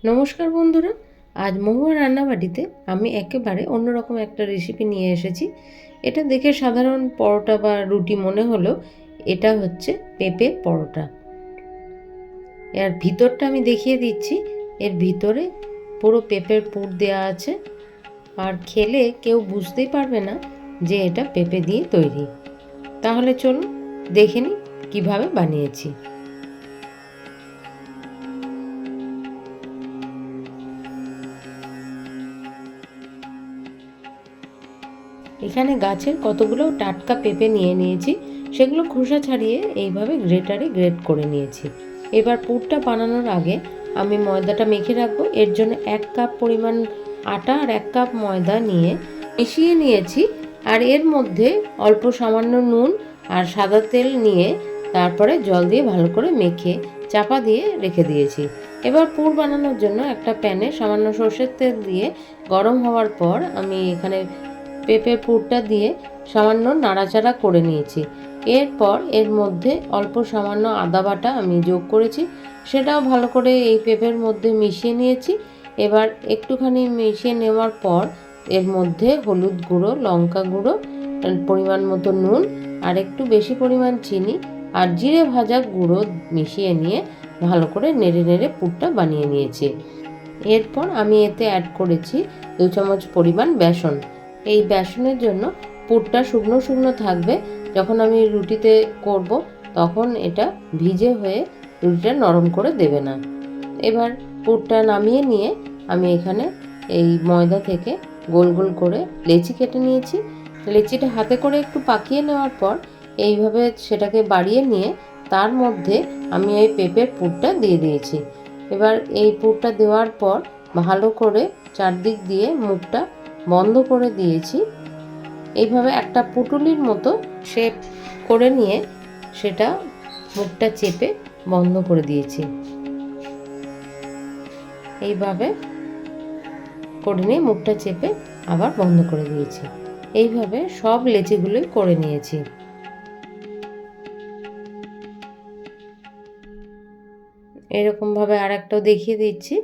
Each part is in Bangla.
নমস্কার বন্ধুরা, আজ মহুয়া রান্নাবাটিতে আমি একেবারে অন্যরকম একটা রেসিপি নিয়ে এসেছি। এটা দেখে সাধারণ পরোটা বা রুটি মনে হলো, এটা হচ্ছে পেঁপে পরোটা। এর ভিতরটা আমি দেখিয়ে দিচ্ছি। এর ভিতরে পুরো পেঁপের পুর দেওয়া আছে, আর খেলে কেউ বুঝতেই পারবে না যে এটা পেঁপে দিয়ে তৈরি। তাহলে চলুন দেখে নিই কীভাবে বানিয়েছি। এখানে গাছের কতগুলো টাটকা পেঁপে নিয়ে নিয়েছি, সেগুলো খোসা ছাড়িয়ে এইভাবে গ্রেটারে গ্রেট করে নিয়েছি। এবার পুরটা বানানোর আগে আমি ময়দাটা মেখে রাখবো। এর জন্য 1 কাপ পরিমাণ আটা আর 1 কাপ ময়দা নিয়ে মিশিয়ে নিয়েছি, আর এর মধ্যে অল্প সামান্য নুন আর সাদা তেল নিয়ে তারপরে জল দিয়ে ভালো করে মেখে চাপা দিয়ে রেখে দিয়েছি। এবার পুর বানানোর জন্য একটা প্যানে সামান্য সর্ষের তেল দিয়ে গরম হওয়ার পর আমি এখানে পেঁপের পুরটা দিয়ে সামান্য নাড়াচাড়া করে নিয়েছি। এরপর এর মধ্যে অল্প সামান্য আদা বাটা আমি যোগ করেছি, সেটাও ভালো করে এই পেঁপের মধ্যে মিশিয়ে নিয়েছি। এবার একটুখানি মিশিয়ে নেওয়ার পর এর মধ্যে হলুদ গুঁড়ো, লঙ্কা গুঁড়ো, পরিমাণ মতো নুন আর একটু বেশি পরিমাণ চিনি আর জিরে ভাজা গুঁড়ো মিশিয়ে নিয়ে ভালো করে নেড়ে নেড়ে পুরটা বানিয়ে নিয়েছি। এরপর আমি এতে অ্যাড করেছি 2 চামচ পরিমাণ বেসন। এই বেসনের জন্য পুরটা শুকনো শুকনো থাকবে। যখন আমি রুটিতে করব তখন এটা ভিজে হয়ে রুটিটা নরম করে দেবে না। এবার পুরটা নামিয়ে নিয়ে আমি এখানে এই ময়দা থেকে গোল গোল করে লেচি কেটে নিয়েছি। লেচিটা হাতে করে একটু পাকিয়ে নেওয়ার পর এইভাবে সেটাকে বাড়িয়ে নিয়ে তার মধ্যে আমি এই পেঁপের পুরটা দিয়ে দিয়েছি। এবার এই পুরটা দেওয়ার পর ভালো করে চারদিক দিয়ে মুখটা বন্ধ করে দিয়েছি। এইভাবে একটা পুটুলির মতো শেপ করে নিয়ে সেটা মুখটা চেপে বন্ধ করে দিয়েছি। এইভাবে করে নিয়ে মুখটা চেপে আবার বন্ধ করে দিয়েছি। এইভাবে সব লেচিগুলোই করে নিয়েছি। এরকমভাবে আর একটাও দেখিয়ে দিচ্ছি।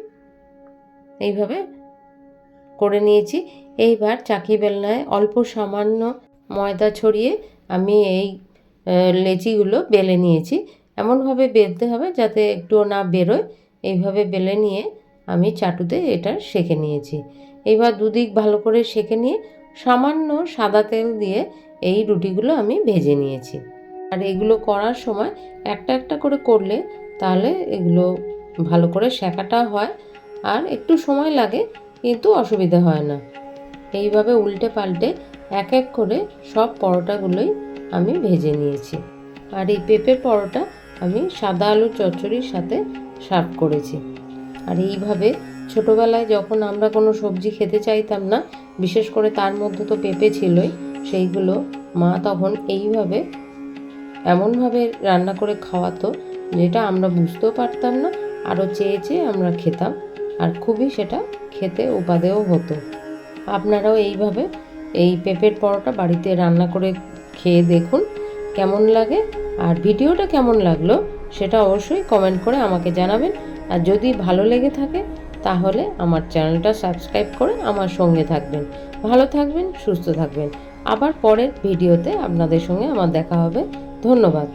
এইভাবে করে নিয়েছি। এইবার চাকি বেলনায় অল্প সামান্য ময়দা ছড়িয়ে আমি এই লেচিগুলো বেলে নিয়েছি। এমনভাবে বেলতে হবে যাতে একটুও না বেরোয়। এইভাবে বেলে নিয়ে আমি চাটুতে এটা সেঁকে নিয়েছি। এবার দুদিক ভালো করে সেঁকে নিয়ে সামান্য সাদা তেল দিয়ে এই রুটিগুলো আমি ভেজে নিয়েছি। আর এগুলো করার সময় একটা একটা করে করলে তাহলে এগুলো ভালো করে সেঁকাটা হয়, আর একটু সময় লাগে কিন্তু অসুবিধা হয় না। এইভাবে উল্টে পাল্টে এক এক করে সব পরোটাগুলোই আমি ভেজে নিয়েছি। আর এই পেঁপের পরোটা আমি সাদা আলুর চচ্চড়ির সাথে সার্ভ করেছি। আর এইভাবে ছোটোবেলায় যখন আমরা কোনো সবজি খেতে চাইতাম না, বিশেষ করে তার মধ্যে তো পেঁপে ছিলই, সেইগুলো মা তখন এইভাবে এমনভাবে রান্না করে খাওয়াতো যেটা আমরা বুঝতেও পারতাম না, আরও চেয়ে চেয়ে আমরা খেতাম, আর খুবই সেটা খেতে উপাদেয় হতো। আপনারাও এইভাবে এই পেঁপের পরোটা বাড়িতে রান্না করে খেয়ে দেখুন কেমন লাগে, আর ভিডিওটা কেমন লাগলো সেটা অবশ্যই কমেন্ট করে আমাকে জানাবেন। আর যদি ভালো লেগে থাকে তাহলে আমার চ্যানেলটা সাবস্ক্রাইব করে আমার সঙ্গে থাকবেন। ভালো থাকবেন, সুস্থ থাকবেন। আবার পরের ভিডিওতে আপনাদের সঙ্গে আমার দেখা হবে। ধন্যবাদ।